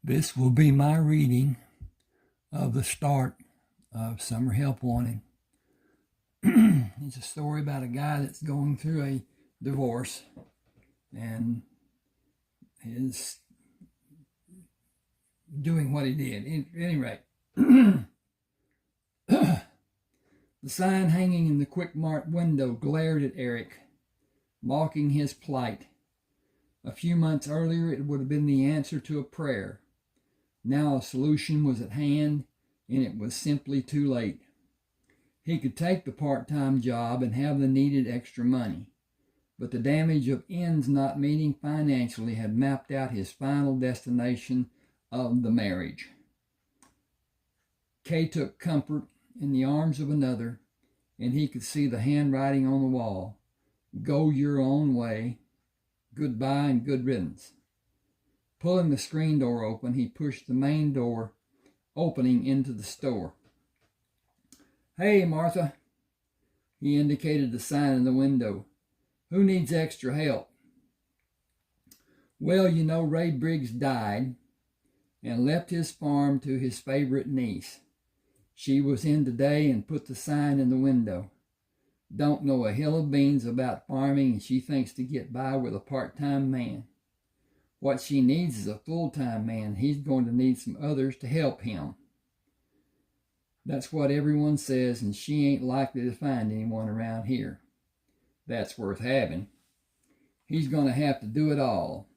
This will be my reading of the start of Summer Help Wanted. It's a story about a guy that's going through a divorce and is doing what he did. At any rate, the sign hanging in the Quick Mart window glared at Eric, mocking his plight. A few months earlier, it would have been the answer to a prayer. Now a solution was at hand, and it was simply too late. He could take the part-time job and have the needed extra money, but the damage of ends not meeting financially had mapped out his final destination of the marriage. Kay took comfort in the arms of another, and he could see the handwriting on the wall. Go your own way. Goodbye and good riddance. Pulling the screen door open, he pushed the main door opening into the store. Hey, Martha. He indicated the sign in the window. Who needs extra help? Well, you know, Ray Briggs died and left his farm to his favorite niece. She was in today and put the sign in the window. Don't know a hill of beans about farming, and she thinks to get by with a part-time man. What she needs is a full-time man. He's going to need some others to help him. That's what everyone says, and she ain't likely to find anyone around here that's worth having. He's going to have to do it all.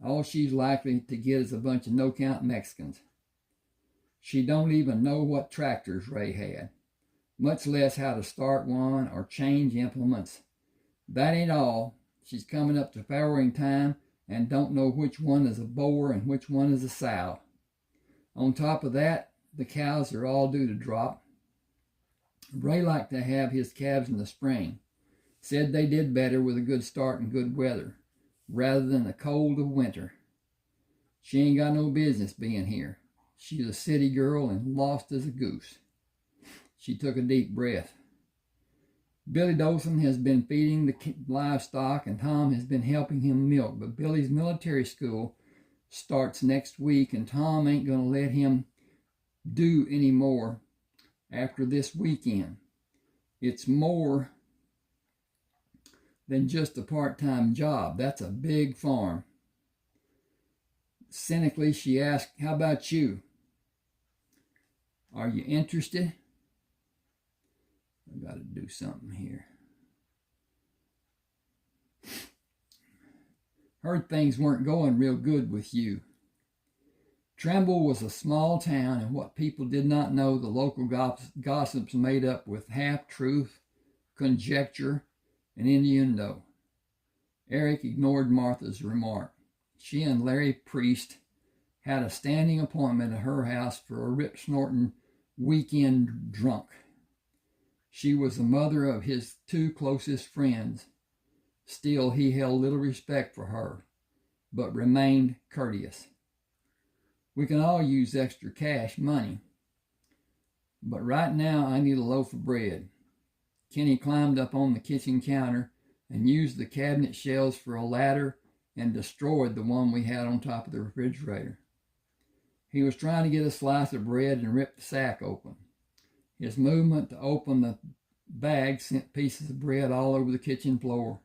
All she's likely to get is a bunch of no-count Mexicans. She don't even know what tractors Ray had, much less how to start one or change implements. That ain't all. She's coming up to farrowing time and don't know which one is a boar and which one is a sow. On top of that, the cows are all due to drop. Ray liked to have his calves in the spring. Said they did better with a good start and good weather, rather than the cold of winter. She ain't got no business being here. She's a city girl and lost as a goose. She took a deep breath. Billy Dolson has been feeding the livestock, and Tom has been helping him milk, but Billy's military school starts next week, and Tom ain't going to let him do any more after this weekend. It's more than just a part-time job. That's a big farm. Cynically, she asked, how about you? Are you interested? I've got to do something here. Heard things weren't going real good with you. Trumbull was a small town, and what people did not know, the local gossips made up with half-truth, conjecture, and innuendo. Eric ignored Martha's remark. She and Larry Priest had a standing appointment at her house for a rip-snorting weekend drunk. She was the mother of his two closest friends. Still, he held little respect for her, but remained courteous. We can all use extra cash money, but right now I need a loaf of bread. Kenny climbed up on the kitchen counter and used the cabinet shelves for a ladder and destroyed the one we had on top of the refrigerator. He was trying to get a slice of bread and rip the sack open. His movement to open the bag sent pieces of bread all over the kitchen floor.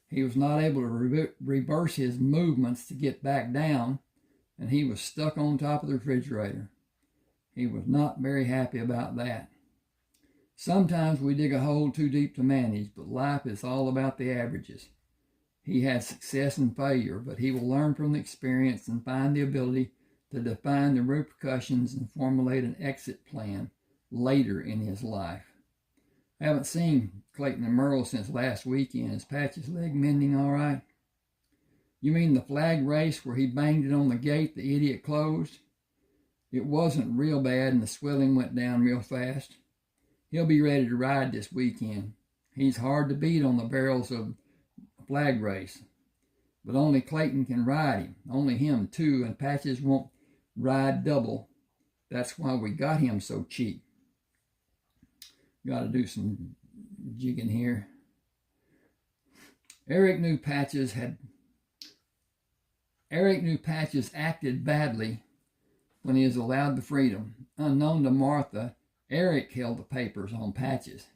He was not able to reverse his movements to get back down, and he was stuck on top of the refrigerator. He was not very happy about that. Sometimes we dig a hole too deep to manage, but life is all about the averages. He had success and failure, but he will learn from the experience and find the ability to define the repercussions and formulate an exit plan later in his life. I haven't seen Clayton and Merle since last weekend. Is Patch's leg mending all right? You mean the flag race where he banged it on the gate the idiot closed? It wasn't real bad and the swelling went down real fast. He'll be ready to ride this weekend. He's hard to beat on the barrels of a flag race. But only Clayton can ride him. Only him, too, and Patches won't ride double. That's why we got him so cheap. Got to do some jigging here. Eric knew Patches acted badly when he was allowed the freedom. Unknown to Martha, Eric held the papers on Patches.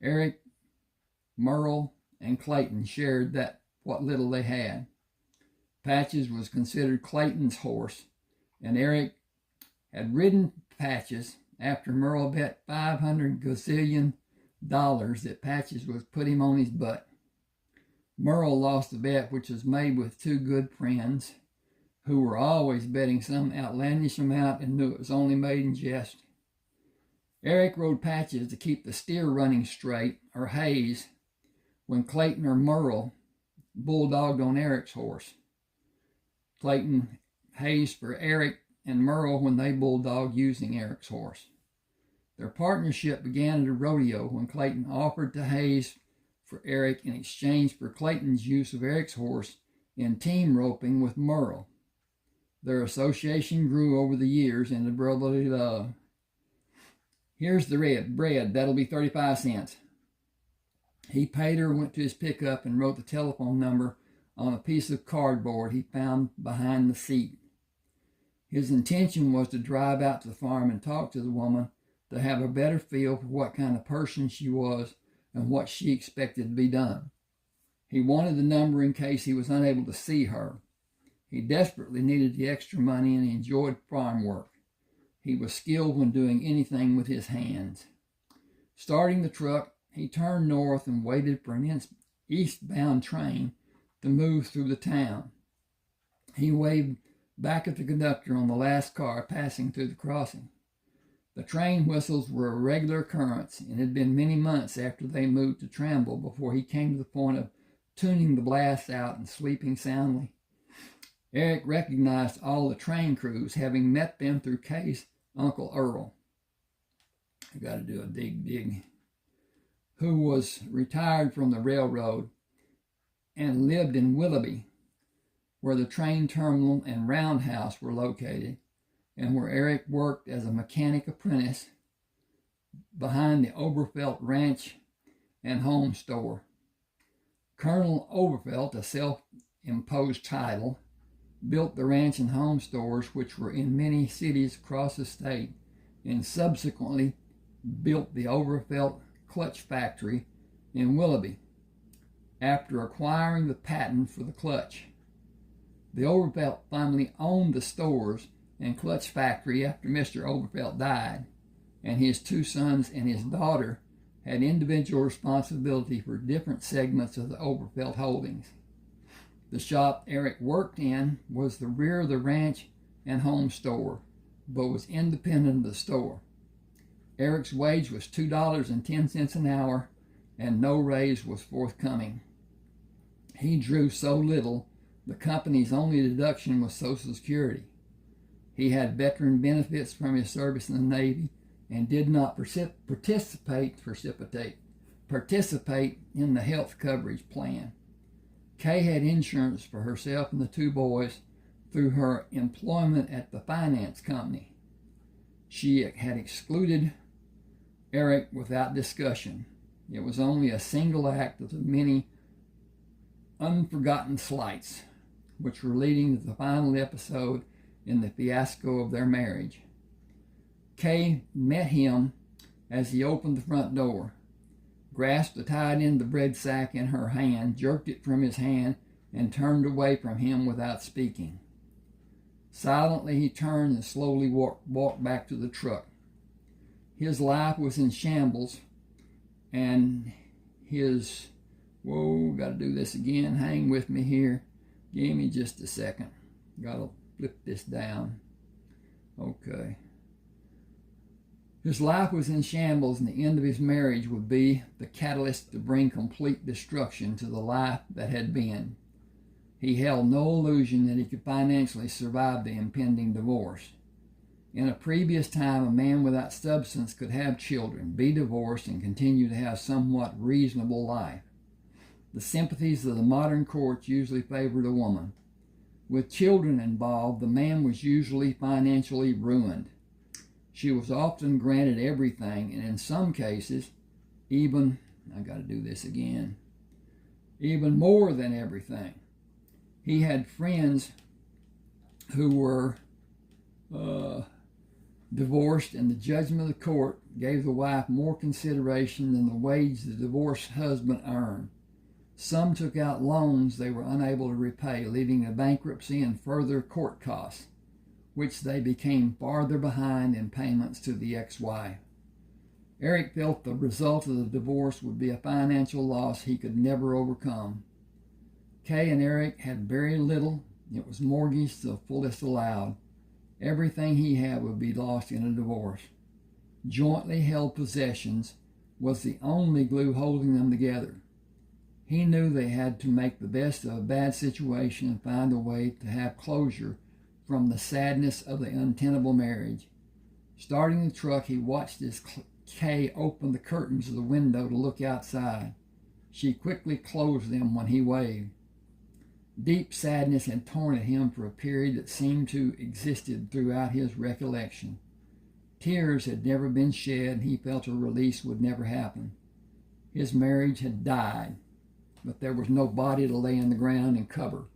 Eric, Merle, and Clayton shared that what little they had. Patches was considered Clayton's horse, and Eric had ridden Patches after Merle bet 500 gazillion dollars that Patches would put him on his butt. Merle lost the bet, which was made with two good friends who were always betting some outlandish amount and knew it was only made in jest. Eric rode Patches to keep the steer running straight, or Hayes, when Clayton or Merle bulldogged on Eric's horse. Clayton Hayes for Eric, and Merle when they bulldogged using Eric's horse. Their partnership began at a rodeo when Clayton offered to Hayes for Eric in exchange for Clayton's use of Eric's horse in team roping with Merle. Their association grew over the years into brotherly love. Here's the bread. That'll be 35 cents. He paid her, went to his pickup, and wrote the telephone number on a piece of cardboard he found behind the seat. His intention was to drive out to the farm and talk to the woman to have a better feel for what kind of person she was and what she expected to be done. He wanted the number in case he was unable to see her. He desperately needed the extra money and he enjoyed farm work. He was skilled when doing anything with his hands. Starting the truck, he turned north and waited for an eastbound train to move through the town. He waved back at the conductor on the last car passing through the crossing. The train whistles were a regular occurrence, and it had been many months after they moved to Tramble before he came to the point of tuning the blast out and sleeping soundly. Eric recognized all the train crews, having met them through Kay's Uncle Earl. I got to do a dig, who was retired from the railroad and lived in Willoughby, where the train terminal and roundhouse were located, and where Eric worked as a mechanic apprentice behind the Oberfelt Ranch and Home Store. Colonel Oberfelt, a self-imposed title, built the ranch and home stores, which were in many cities across the state, and subsequently built the Oberfelt Clutch Factory in Willoughby after acquiring the patent for the clutch. The Oberfelt family owned the stores and clutch factory after Mr. Oberfelt died, and his two sons and his daughter had individual responsibility for different segments of the Oberfelt holdings. The shop Eric worked in was the rear of the ranch and home store, but was independent of the store. Eric's wage was $2.10 an hour, and no raise was forthcoming. He drew so little, the company's only deduction was Social Security. He had veteran benefits from his service in the Navy and did not participate in the health coverage plan. Kay had insurance for herself and the two boys through her employment at the finance company. She had excluded Eric without discussion. It was only a single act of the many unforgotten slights which were leading to the final episode in the fiasco of their marriage. Kay met him as he opened the front door, grasped the tied end of the bread sack in her hand, jerked it from his hand, and turned away from him without speaking. Silently he turned and slowly walked back to the truck. His life was in shambles, and gotta do this again. Hang with me here. Give me just a second. Gotta flip this down. Okay. His life was in shambles, and the end of his marriage would be the catalyst to bring complete destruction to the life that had been. He held no illusion that he could financially survive the impending divorce. In a previous time, a man without substance could have children, be divorced, and continue to have somewhat reasonable life. The sympathies of the modern courts usually favored a woman. With children involved, the man was usually financially ruined. She was often granted everything, and in some cases, even more than everything. He had friends who were divorced, and the judgment of the court gave the wife more consideration than the wage the divorced husband earned. Some took out loans they were unable to repay, leading to bankruptcy and further court costs, which they became farther behind in payments to the ex-wife. Eric felt the result of the divorce would be a financial loss he could never overcome. Kay and Eric had very little. It was mortgaged to the fullest allowed. Everything he had would be lost in a divorce. Jointly held possessions was the only glue holding them together. He knew they had to make the best of a bad situation and find a way to have closure from the sadness of the untenable marriage. Starting the truck, he watched as Kay opened the curtains of the window to look outside. She quickly closed them when he waved. Deep sadness had torn at him for a period that seemed to existed throughout his recollection. Tears had never been shed, and he felt a release would never happen. His marriage had died, but there was no body to lay in the ground and cover.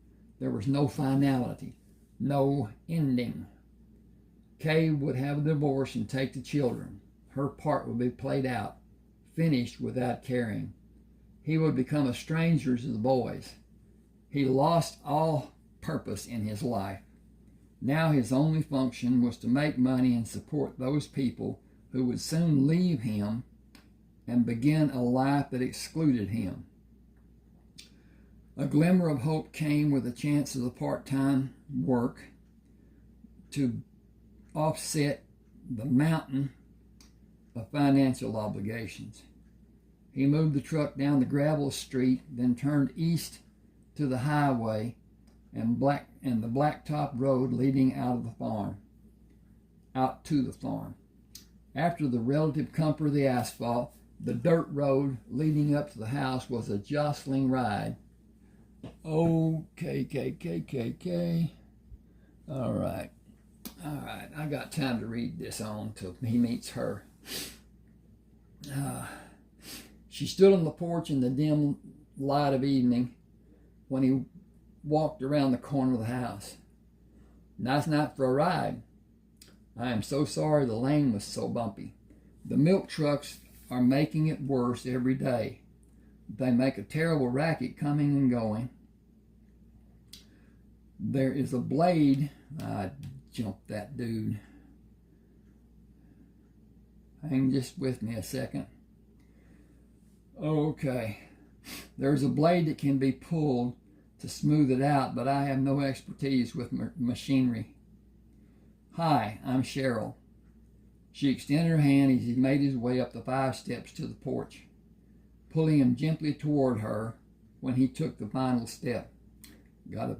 There was no finality, no ending. Kay would have a divorce and take the children. Her part would be played out, finished without caring. He would become a stranger to the boys. He lost all purpose in his life. Now his only function was to make money and support those people who would soon leave him and begin a life that excluded him. A glimmer of hope came with a chance of the part-time work to offset the mountain of financial obligations. He moved the truck down the gravel street, then turned east to the highway and the blacktop road leading out to the farm. After the relative comfort of the asphalt, the dirt road leading up to the house was a jostling ride. Okay. All right. I got time to read this on till he meets her. She stood on the porch in the dim light of evening when he walked around the corner of the house. Nice night for a ride. I am so sorry the lane was so bumpy. The milk trucks are making it worse every day. They make a terrible racket coming and going. There is a blade. I jumped that dude. Hang just with me a second. Okay. There's a blade that can be pulled to smooth it out, but I have no expertise with machinery. Hi, I'm Cheryl. She extended her hand as he made his way up the 5 steps to the porch, pulling him gently toward her when he took the final step. Got a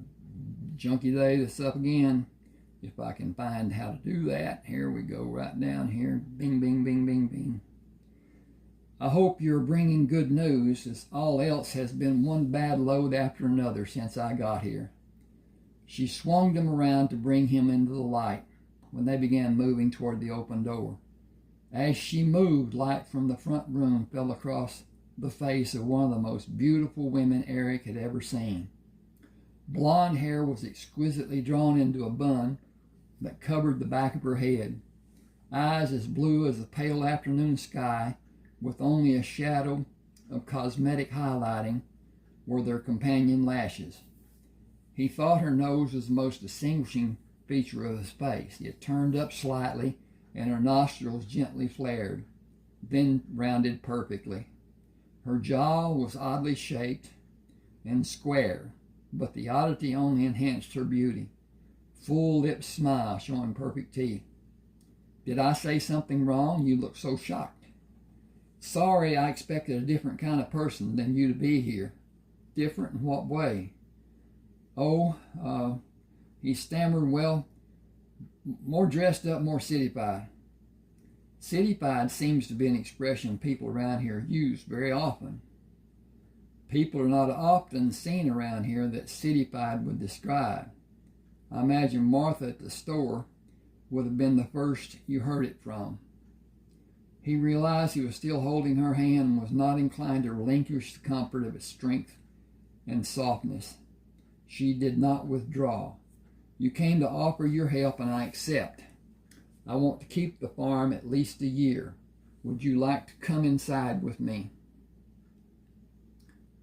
junky day this up again. If I can find how to do that. Here we go, right down here. Bing, bing, bing, bing, bing. I hope you're bringing good news, as all else has been one bad load after another since I got here. She swung him around to bring him into the light when they began moving toward the open door. As she moved, light from the front room fell across the face of one of the most beautiful women Eric had ever seen. Blonde hair was exquisitely drawn into a bun that covered the back of her head. Eyes as blue as the pale afternoon sky, with only a shadow of cosmetic highlighting were their companion lashes. He thought her nose was the most distinguishing feature of his face. It turned up slightly, and her nostrils gently flared, then rounded perfectly. Her jaw was oddly shaped and square, but the oddity only enhanced her beauty. Full lipped smile showing perfect teeth. Did I say something wrong? You look so shocked. Sorry, I expected a different kind of person than you to be here. Different in what way? He stammered, well, more dressed up, more cityfied. Cityfied seems to be an expression people around here use very often. People are not often seen around here that cityfied would describe. I imagine Martha at the store would have been the first you heard it from. He realized he was still holding her hand and was not inclined to relinquish the comfort of its strength and softness. She did not withdraw. You came to offer your help, and I accept. I want to keep the farm at least a year. Would you like to come inside with me?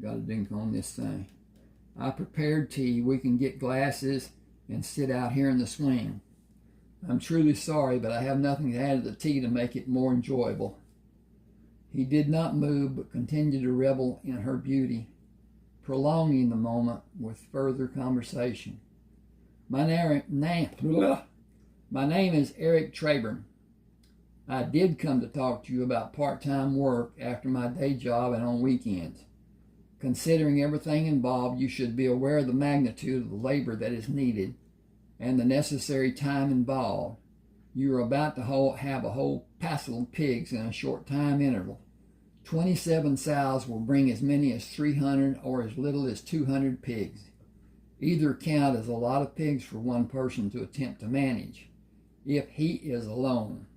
Got a dink on this thing. I prepared tea. We can get glasses and sit out here in the swing. I'm truly sorry, but I have nothing to add to the tea to make it more enjoyable. He did not move, but continued to revel in her beauty, prolonging the moment with further conversation. My name is Eric Treybern. I did come to talk to you about part-time work after my day job and on weekends. Considering everything involved, you should be aware of the magnitude of the labor that is needed and the necessary time involved. You are about to have a whole passel of pigs in a short time interval. 27 sows will bring as many as 300 or as little as 200 pigs. Either count is a lot of pigs for one person to attempt to manage, if he is alone.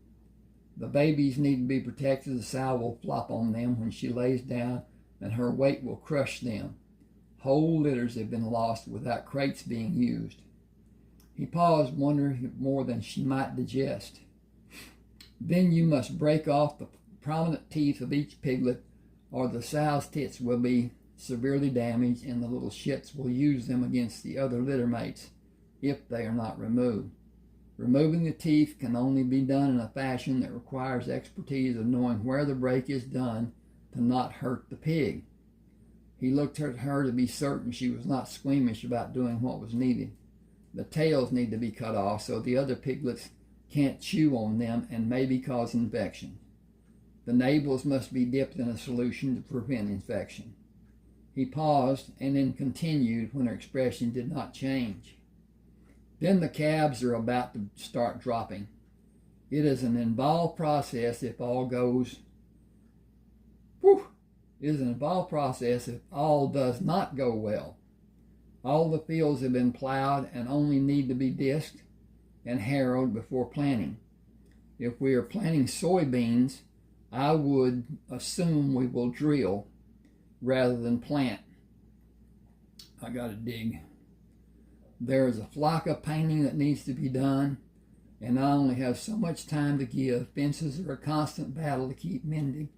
The babies need to be protected. The sow will flop on them when she lays down, and her weight will crush them. Whole litters have been lost without crates being used. He paused, wondering if more than she might digest. Then you must break off the prominent teeth of each piglet, or the sow's tits will be severely damaged, and the little shits will use them against the other litter mates if they are not removed. Removing the teeth can only be done in a fashion that requires expertise of knowing where the break is done to not hurt the pig. He looked at her to be certain she was not squeamish about doing what was needed. The tails need to be cut off so the other piglets can't chew on them and maybe cause infection. The navels must be dipped in a solution to prevent infection. He paused and then continued when her expression did not change. Then the calves are about to start dropping. It is an involved process if all goes. It is an involved process if all does not go well. All the fields have been plowed and only need to be disked and harrowed before planting. If we are planting soybeans, I would assume we will drill rather than plant. I gotta dig. There is a flock of painting that needs to be done, and I only have so much time to give. Fences are a constant battle to keep mending.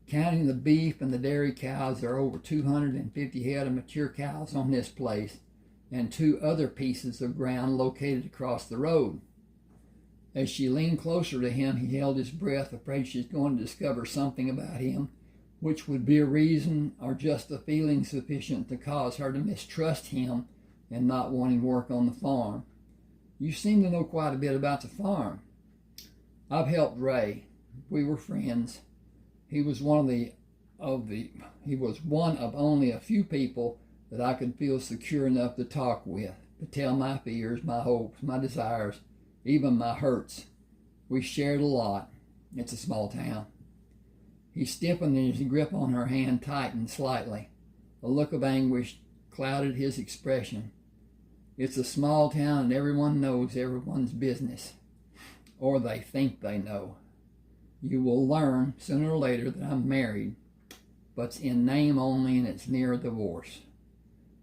Counting the beef and the dairy cows, there are over 250 head of mature cows on this place, and 2 other pieces of ground located across the road. As she leaned closer to him, he held his breath, afraid she's going to discover something about him, which would be a reason or just a feeling sufficient to cause her to mistrust him and not wanting work on the farm. You seem to know quite a bit about the farm. I've helped Ray. We were friends. He was one of only a few people that I could feel secure enough to talk with, to tell my fears, my hopes, my desires, even my hurts. We shared a lot. It's a small town. He stiffened and his grip on her hand tightened slightly. A look of anguish clouded his expression. It's a small town and everyone knows everyone's business, or they think they know. You will learn sooner or later that I'm married, but it's in name only and it's near a divorce.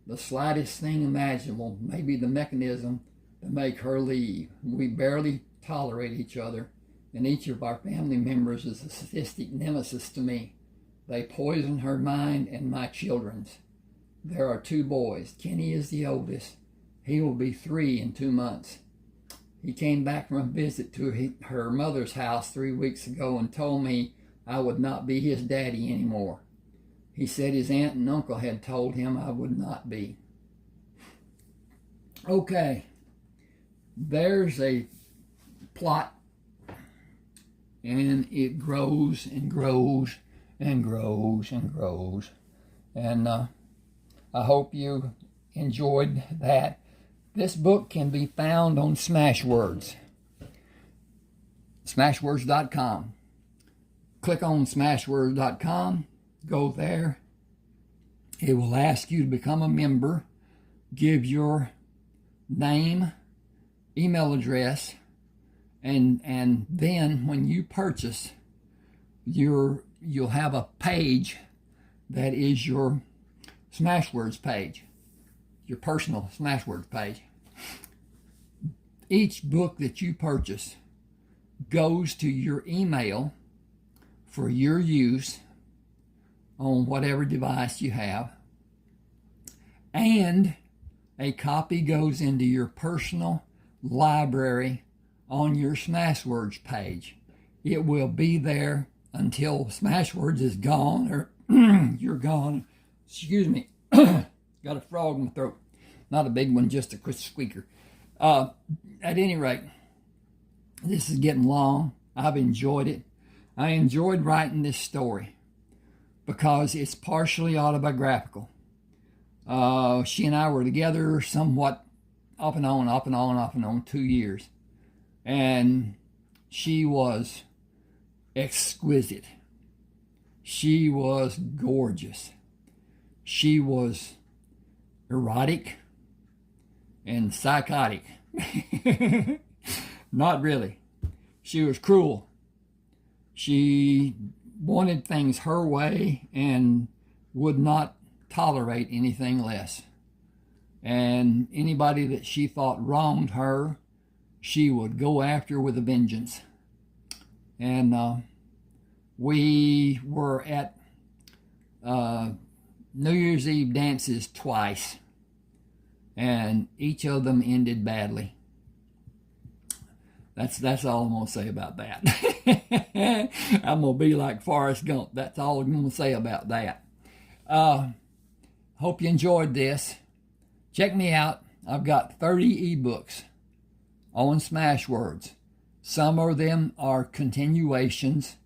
The slightest thing imaginable may be the mechanism to make her leave. We barely tolerate each other, and each of our family members is a sadistic nemesis to me. They poison her mind and my children's. There are 2 boys. Kenny is the oldest. He will be 3 in 2 months. He came back from a visit to her mother's house 3 weeks ago and told me I would not be his daddy anymore. He said his aunt and uncle had told him I would not be. Okay, there's a plot, and it grows and grows and grows and grows. And I hope you enjoyed that. This book can be found on Smashwords, smashwords.com. Click on smashwords.com, go there. It will ask you to become a member, give your name, email address, and then when you purchase, you'll have a page that is your Smashwords page, your personal Smashwords page. each book that you purchase goes to your email for your use on whatever device you have, and a copy goes into your personal library on your Smashwords page. It will be there until Smashwords is gone, or you're gone. Excuse me. Got a frog in my throat. Not a big one, just a squeaker. At any rate, this is getting long. I've enjoyed it. I enjoyed writing this story because it's partially autobiographical. She and I were together somewhat off and on 2 years. And she was exquisite. She was gorgeous. She was erotic and psychotic. Not really. She was cruel. She wanted things her way and would not tolerate anything less. And anybody that she thought wronged her, she would go after with a vengeance. And we were at New Year's Eve dances twice, and each of them ended badly. That's all I'm going to say about that. I'm going to be like Forrest Gump. That's all I'm going to say about that. Hope you enjoyed this. Check me out. I've got 30 ebooks on Smashwords. Some of them are continuations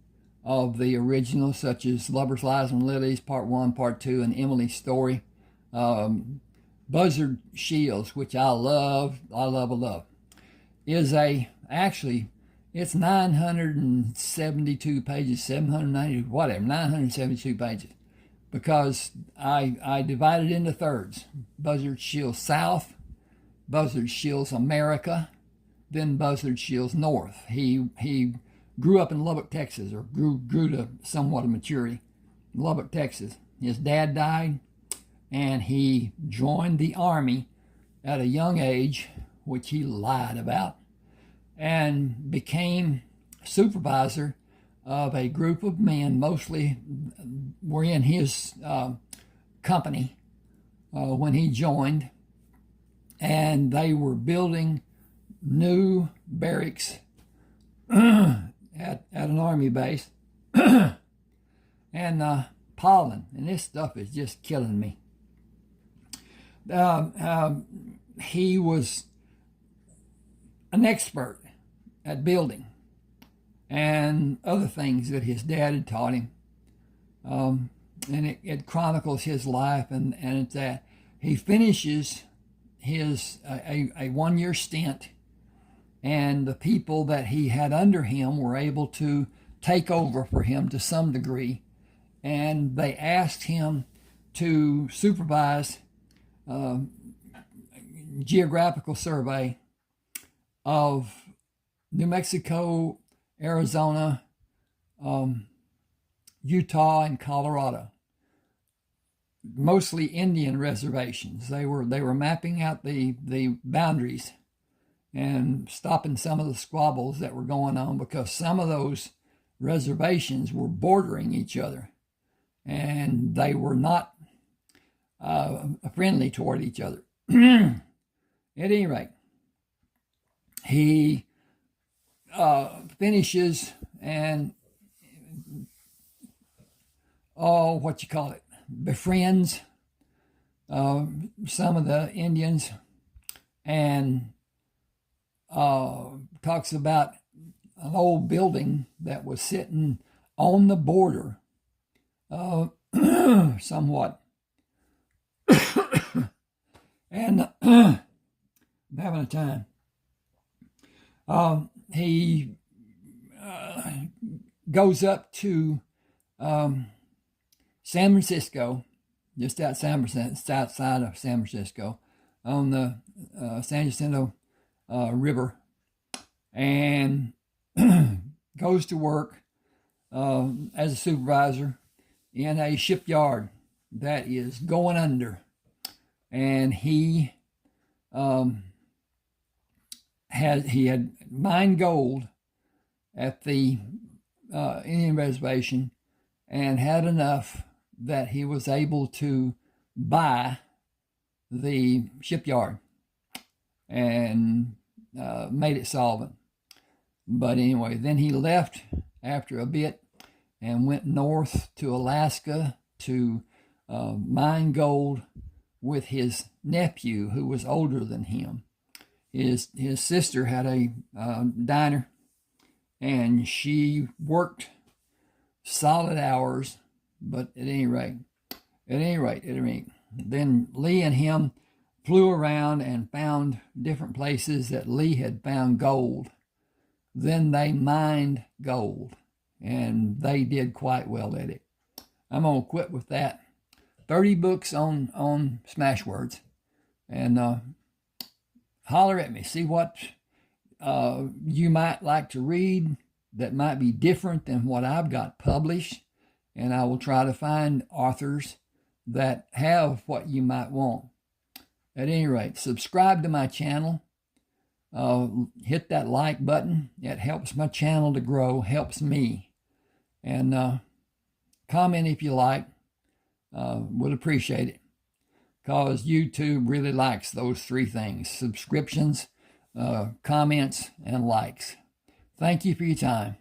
of the original, such as Lovers, Lies, and Lilies, Part 1, Part 2, and Emily's Story. Buzzard Shields, which I love, is actually, it's 972 pages, 790, whatever, 972 pages. Because I divided into thirds. Buzzard Shields South, Buzzard Shields America, then Buzzard Shields North. He grew up in Lubbock, Texas, or grew to somewhat of maturity in Lubbock, Texas. His dad died, and he joined the Army at a young age, which he lied about, and became supervisor of a group of men, mostly were in his company when he joined, and they were building new barracks at an Army base, and pollen, and this stuff is just killing me. He was an expert at building and other things that his dad had taught him. And it chronicles his life, and it's that he finishes his a 1 year stint, and the people that he had under him were able to take over for him to some degree, and they asked him to supervise geographical survey of New Mexico, Arizona, Utah, and Colorado. Mostly Indian reservations. They were mapping out the boundaries and stopping some of the squabbles that were going on, because some of those reservations were bordering each other, and they were not friendly toward each other. At any rate, he finishes and befriends some of the Indians, and talks about an old building that was sitting on the border somewhat. And I'm having a time. He goes up to San Francisco, just outside of San Francisco, on the San Jacinto River, and goes to work as a supervisor in a shipyard that is going under. And he he had mined gold at the Indian reservation and had enough that he was able to buy the shipyard and made it solvent. But anyway, then he left after a bit and went north to Alaska to mine gold with his nephew, who was older than him. His sister had a diner, and she worked solid hours. But at any rate, then Lee and him flew around and found different places that Lee had found gold. Then they mined gold, and they did quite well at it. I'm going to quit with that. 30 books on Smashwords, and holler at me. See what you might like to read that might be different than what I've got published, and I will try to find authors that have what you might want. At any rate, subscribe to my channel. Hit that like button. It helps my channel to grow, helps me. And comment if you like. Would appreciate it, because YouTube really likes those three things: subscriptions, comments, and likes. Thank you for your time.